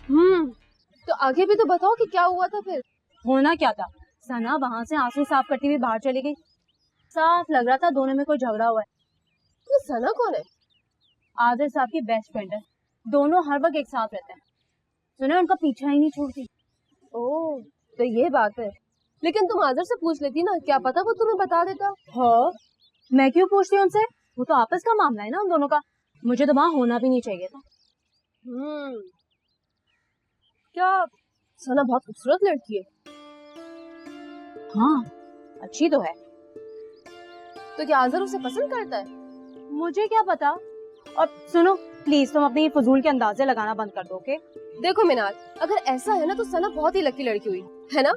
तो आगे भी तो बताओ कि क्या हुआ था फिर। होना क्या था, सना वहां से आंसू साफ करती हुई बाहर चली गई। साफ लग रहा था दोनों में कोई झगड़ा हुआ है। तो सना कौन है? आदिल साहब की बेस्ट फ्रेंड है, दोनों हर वक्त एक साथ रहते हैं। सुना उनका पीछा ही नहीं छोड़ती। ओह तो ये बात है, लेकिन तुम आदर से पूछ लेती ना, क्या पता वो तुम्हें बता देता। हाँ, मैं क्यों पूछती उनसे, वो तो आपस का मामला है ना उन दोनों का। मुझे तो वहां होना भी नहीं चाहिए था। क्या सना बहुत खूबसूरत लड़की है? हाँ अच्छी तो है। तो क्या आजर उसे पसंद करता है? मुझे क्या पता। और सुनो प्लीज तुम अपने फजूल के अंदाजे लगाना बंद कर दो। ओके देखो मिनाल, अगर ऐसा है ना तो सना बहुत ही लकी लड़की हुई है ना।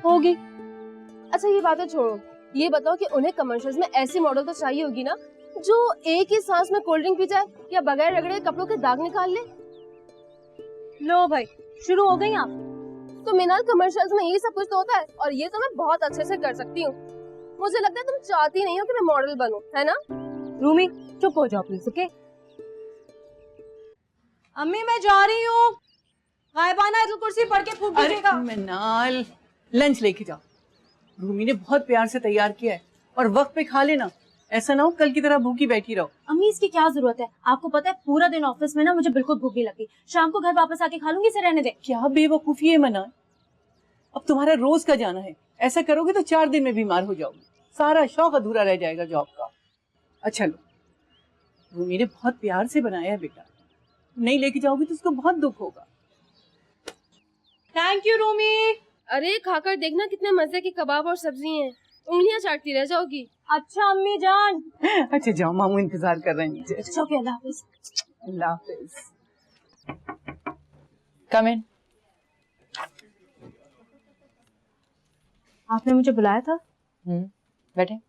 होगी। अच्छा ये बातें छोड़ो, ये बताओ कि उन्हें कमर्शियल्स में ऐसी मॉडल तो चाहिए होगी ना जो एक ही सांस में कोल्ड ड्रिंक पी जाए या बगैर रगड़े कपड़ों के दाग निकाल ले। लो भाई शुरू हो गई आप। तो मिनाल कमर्शियल्स में ये सब कुछ तो होता है, और ये तो मैं बहुत अच्छे से कर सकती हूँ। मुझे लगता है तुम चाहती नहीं हो कि मैं मॉडल बनूं, है ना? रूमी चुप हो जाओ प्लीज। ओके अम्मी मैं जा रही हूँ। गायबाना इधर कुर्सी पढ़ के फूक दीजिएगा। मिनाल लंच लेके जाओ, रूमी ने बहुत प्यार से तैयार किया है, और वक्त पे खा लेना, ऐसा ना हो कल की तरह भूखी बैठी रहो। अम्मी इसकी क्या जरूरत है, आपको पता है पूरा दिन ऑफिस में ना मुझे बिल्कुल भूख नहीं लगती। शाम को घर वापस आके खा लूंगी, इसे रहने दे। क्या बेवकूफी है मिनाल, अब तुम्हारा रोज का जाना है, ऐसा करोगे तो 4 दिन में बीमार हो जाओगे, सारा शौक अधूरा रह जाएगा जॉब का। अच्छा लो, रूमी ने बहुत प्यार से बनाया है बेटा, नहीं लेके जाओगी तो उसको बहुत दुख होगा। Thank you Rumi. अरे खाकर देखना कितने मजे के कबाब और सब्जी हैं, उंगलियां चाटती रह जाओगी। अच्छा अम्मी जान। अच्छा जाओ, मामू इंतजार कर रहे हैं नीचे। अच्छा ओके अल्लाह हाफिज। अल्लाह हाफिज। कम इन। आपने मुझे बुलाया था? बैठे।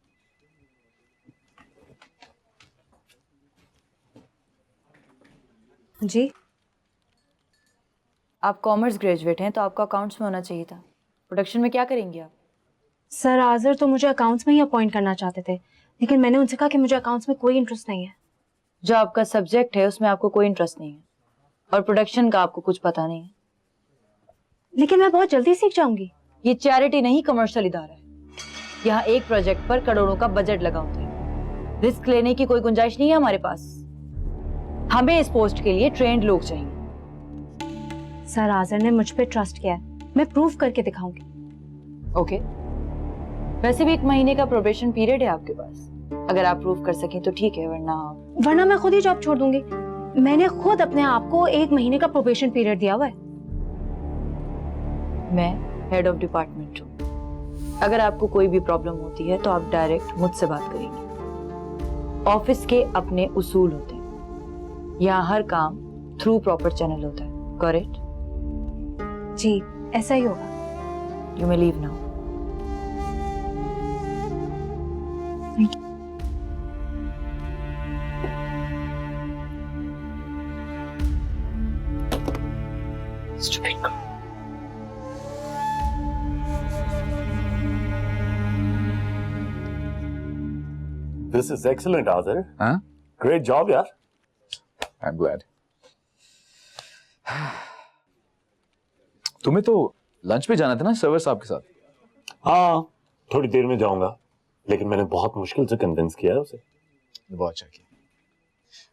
जी। आप कॉमर्स ग्रेजुएट हैं तो आपको अकाउंट्स में होना चाहिए था। प्रोडक्शन में क्या करेंगे आप? सर आजर तो मुझे अकाउंट्स में ही अपॉइंट करना चाहते थे, लेकिन मैंने उनसे कहा कि मुझे अकाउंट्स में कोई इंटरेस्ट नहीं है। जो आपका सब्जेक्ट है उसमें आपको कोई इंटरेस्ट नहीं है, और प्रोडक्शन का आपको कुछ पता नहीं है। लेकिन मैं बहुत जल्दी सीख जाऊंगी। ये चैरिटी नहीं कमर्शियल इदारा है, यहाँ एक प्रोजेक्ट पर करोड़ों का बजट लगा होता है। रिस्क लेने की कोई गुंजाइश नहीं है हमारे पास। हमें इस पोस्ट के लिए ट्रेंड लोग चाहिए। सर आजर ने मुझ पे ट्रस्ट किया है, मैं प्रूव करके दिखाऊंगी। ओके, वैसे भी 1 महीने का प्रोबेशन पीरियड है आपके पास, अगर आप प्रूव कर सकें तो ठीक है, वरना मैं खुद ही जॉब छोड़ दूंगी। मैंने खुद अपने आप को 1 महीने का प्रोबेशन पीरियड दिया हुआ है। मैं हेड ऑफ डिपार्टमेंट हूँ, अगर आपको कोई भी प्रॉब्लम होती है तो आप डायरेक्ट मुझसे बात करेंगे। ऑफिस के अपने उसूल होते हैं, यहाँ हर काम थ्रू प्रॉपर चैनल होता है। करेक्ट? जी ऐसा ही होगा। You may leave now. This is excellent, Azhar. Huh? Great job, यार. I'm glad. तुम्हें तो लंच पे जाना था ना सर्वर साहब के साथ? हाँ, थोड़ी देर में जाऊंगा, लेकिन मैंने बहुत मुश्किल से कन्विंस किया है उसे। बहुत अच्छा किया।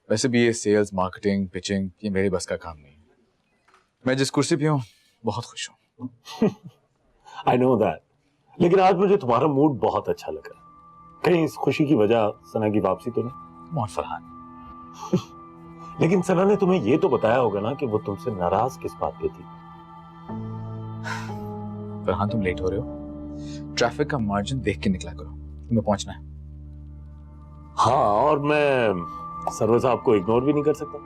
वैसे भी ये सेल्स, मार्केटिंग, पिचिंग ये मेरे बस का काम नहीं है। मैं जिस कुर्सी पे हूँ बहुत खुश हूँ। I know that. लेकिन आज मुझे तुम्हारा मूड बहुत अच्छा लगा। कहीं इस खुशी की वजह सना की वापसी तो नहीं? कौन फरहान? लेकिन सना ने तुम्हें ये तो बताया होगा ना कि वो तुमसे नाराज किस बात पे थी? फरहान तुम लेट हो रहे हो, ट्रैफिक का मार्जिन देख के निकला करो, तुम्हें पहुंचना है। हाँ, और मैं सर्वर साहब को इग्नोर भी नहीं कर सकता,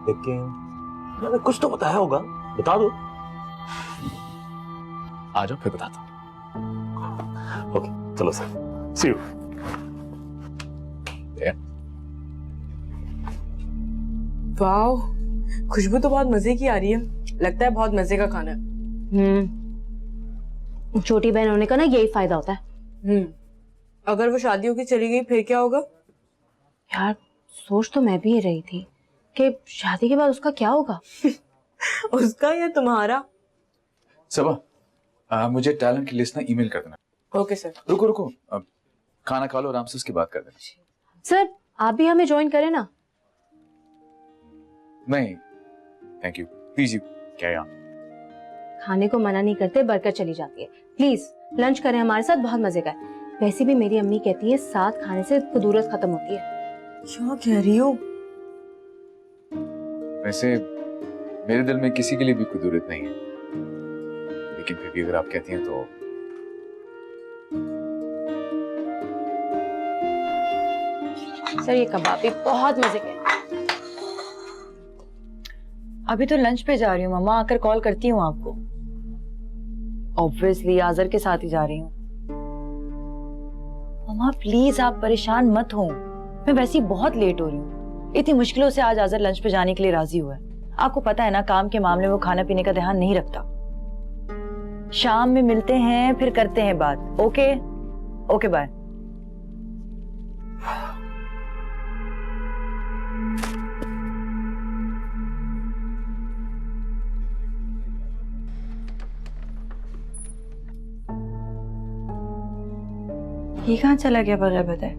लेकिन मैंने कुछ तो बताया होगा, बता दो। आ जाओ फिर बताता हूँ। ओके चलो सर, सी यू। वाह, खुशबू तो बहुत मजे की आ रही है, लगता है बहुत मजे का खाना है। छोटी बहन होने का ना यही फायदा होता है। अगर वो शादी होके चली गई फिर क्या होगा? यार सोच तो मैं भी रही थी कि शादी के बाद उसका क्या होगा? उसका या तुम्हारा? सबा मुझे टैलेंट की लिस्ट ना ईमेल कर देना। Okay sir. रुको रुको, अब खाना खा लो आराम से, उसकी बात कर देना। सर आप भी हमें ज्वाइन करें ना। नहीं thank you, please you carry on. खाने को मना नहीं करते, बरकत चली जाती है। प्लीज लंच करें हमारे साथ, बहुत मजे का है। वैसे भी मेरी अम्मी कहती है साथ खाने से कुदूरत खत्म होती है। क्या कह रही हो? वैसे मेरे दिल में किसी के लिए भी कोई जरूरत नहीं है, लेकिन फिर भी अगर आप कहती हैं तो। सर ये कबाब भी बहुत मजे के हैं। अभी तो लंच पे जा रही हूँ मम्मा, आकर कॉल करती हूँ आपको। ऑब्वियसली आजर के साथ ही जा रही हूँ। मम्मा प्लीज आप परेशान मत हो, मैं वैसे ही बहुत लेट हो रही हूँ। इतनी मुश्किलों से आज आजर लंच पे जाने के लिए राजी हुआ है। आपको पता है ना, काम के मामले में वो खाना पीने का ध्यान नहीं रखता। शाम में मिलते हैं, फिर करते हैं बात। Okay okay bye. ये कहाँ चला गया बगैर बताए?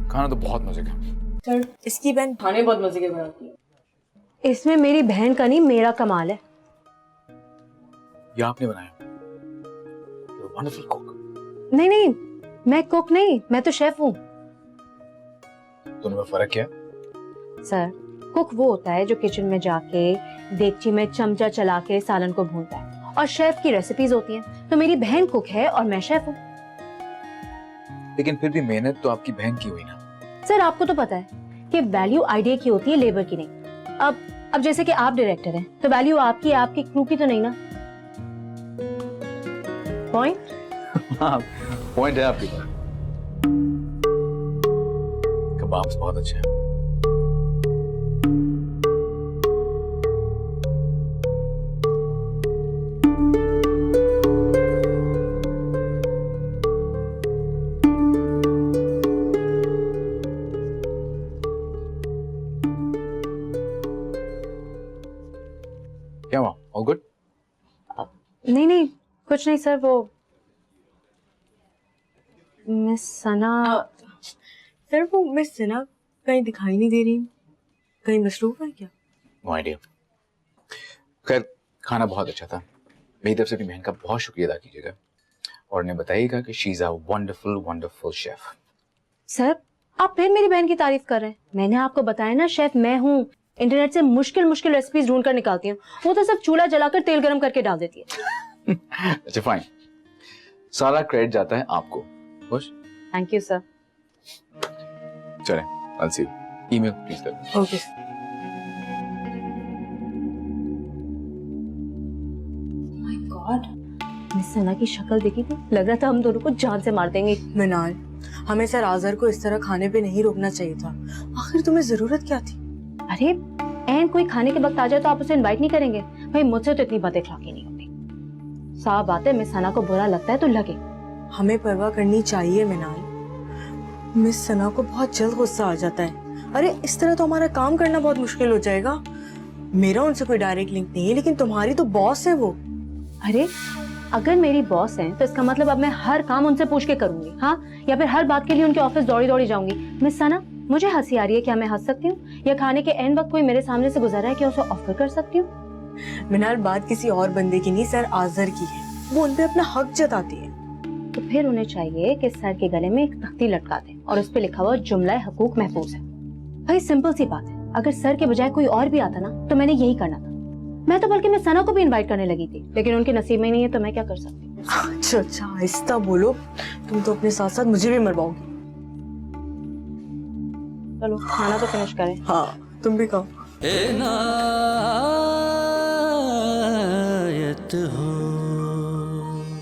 खाना तो बहुत मजे का। सर इसकी बहन खाने बहुत मजे के बनाती है। इसमें मेरी बहन का नहीं, मेरा कमाल है। ये आपने बनाया? Wonderful cook. नहीं नहीं, मैं कुक नहीं, मैं तो शेफ हूँ। दोनों में फर्क क्या है? सर कुक वो होता है जो किचन में जाके देगची में चमचा चला के सालन को भूनता है, और शेफ की रेसिपीज होती हैं। तो मेरी बहन कुक है और मैं शेफ हूँ। लेकिन फिर भी मेहनत तो आपकी बहन की हुई ना। सर आपको तो पता है कि वैल्यू आइडिया की होती है, लेबर की नहीं। अब जैसे कि आप डायरेक्टर हैं तो वैल्यू आपकी, आपकी क्रू की तो नहीं ना। पॉइंट? हाँ पॉइंट है आपके पास। कबाब्स बहुत अच्छे हैं। क्या हुआ? All good? नहीं नहीं कुछ नहीं सर, वो मिस सना। सर वो मिस सना कहीं दिखाई नहीं दे रही, कहीं मसरूफ है क्या? No idea. खैर खाना बहुत अच्छा था। मेरी तरफ से भी बहन का बहुत शुक्रिया अदा कीजिएगा, और उन्हें बताइएगा कि she is a wonderful wonderful chef. Sir आप फिर मेरी बहन की तारीफ कर रहे हैं। मैंने आपको बताया ना, शेफ मैं हूँ। इंटरनेट से मुश्किल मुश्किल रेसिपीज ढूंढ कर निकालती हूँ। वो तो सब चूल्हा जलाकर तेल गरम करके डाल देती है। अच्छा फाइन, सारा क्रेडिट जाता है आपको। खुश? Thank you sir. चलें, I'll see you. Email please कर। ओके। माय गॉड, मिस सना की शक्ल देखी थी, लग रहा था हम दोनों को जान से मार देंगे। मिनाल, हमें सर आजर को इस तरह खाने पे नहीं रोकना चाहिए था। आखिर तुम्हें जरूरत क्या थी? अरे एन कोई खाने के वक्त आ जाए तो आप उसे इनवाइट नहीं करेंगे? भाई मुझसे तो इतनी बातें खिलाकी नहीं होती। साफ बात है, मिस सना को बुरा लगता है तो लगे। हमें परवाह करनी चाहिए मिनाल। मिस सना को बहुत जल्द गुस्सा आ जाता है। अरे इस तरह तो हमारा काम करना बहुत मुश्किल हो जाएगा। मेरा उनसे कोई डायरेक्ट लिंक नहीं है, लेकिन तुम्हारी तो बॉस है वो। अरे अगर मेरी बॉस हैं तो इसका मतलब अब मैं हर काम उनसे पूछ के करूंगी, हाँ? या फिर हर बात के लिए उनके ऑफिस दौड़ी दौड़ी जाऊंगी। मिस सना, मुझे हंसी आ रही है, क्या मैं हंस सकती हूँ? या खाने के एंड वक्त कोई मेरे सामने से गुजर रहा है, क्या उसे ऑफर कर सकती हूँ? मिनाल बात किसी और बंदे की नहीं, सर आजर की है। वो उन पे अपना हक जताती है। तो फिर उन्हें चाहिए कि सर के गले में एक तख्ती लटका दें और उस पे लिखा हुआ जुमला हकूक महफूज है। भाई सिंपल सी बात है, अगर सर के बजाय कोई और भी आता ना तो मैंने यही करना था। मैं तो बल्कि मैं सना को भी इनवाइट करने लगी थी, लेकिन उनके नसीब में नहीं है तो मैं क्या कर सकती हूँ? अच्छा अच्छा आहिस्ता बोलो, तुम तो अपने साथ साथ मुझे भी मरवाओगी। चलो खाना तो फिनिश करें। हाँ तुम भी खाओ। इनायत हो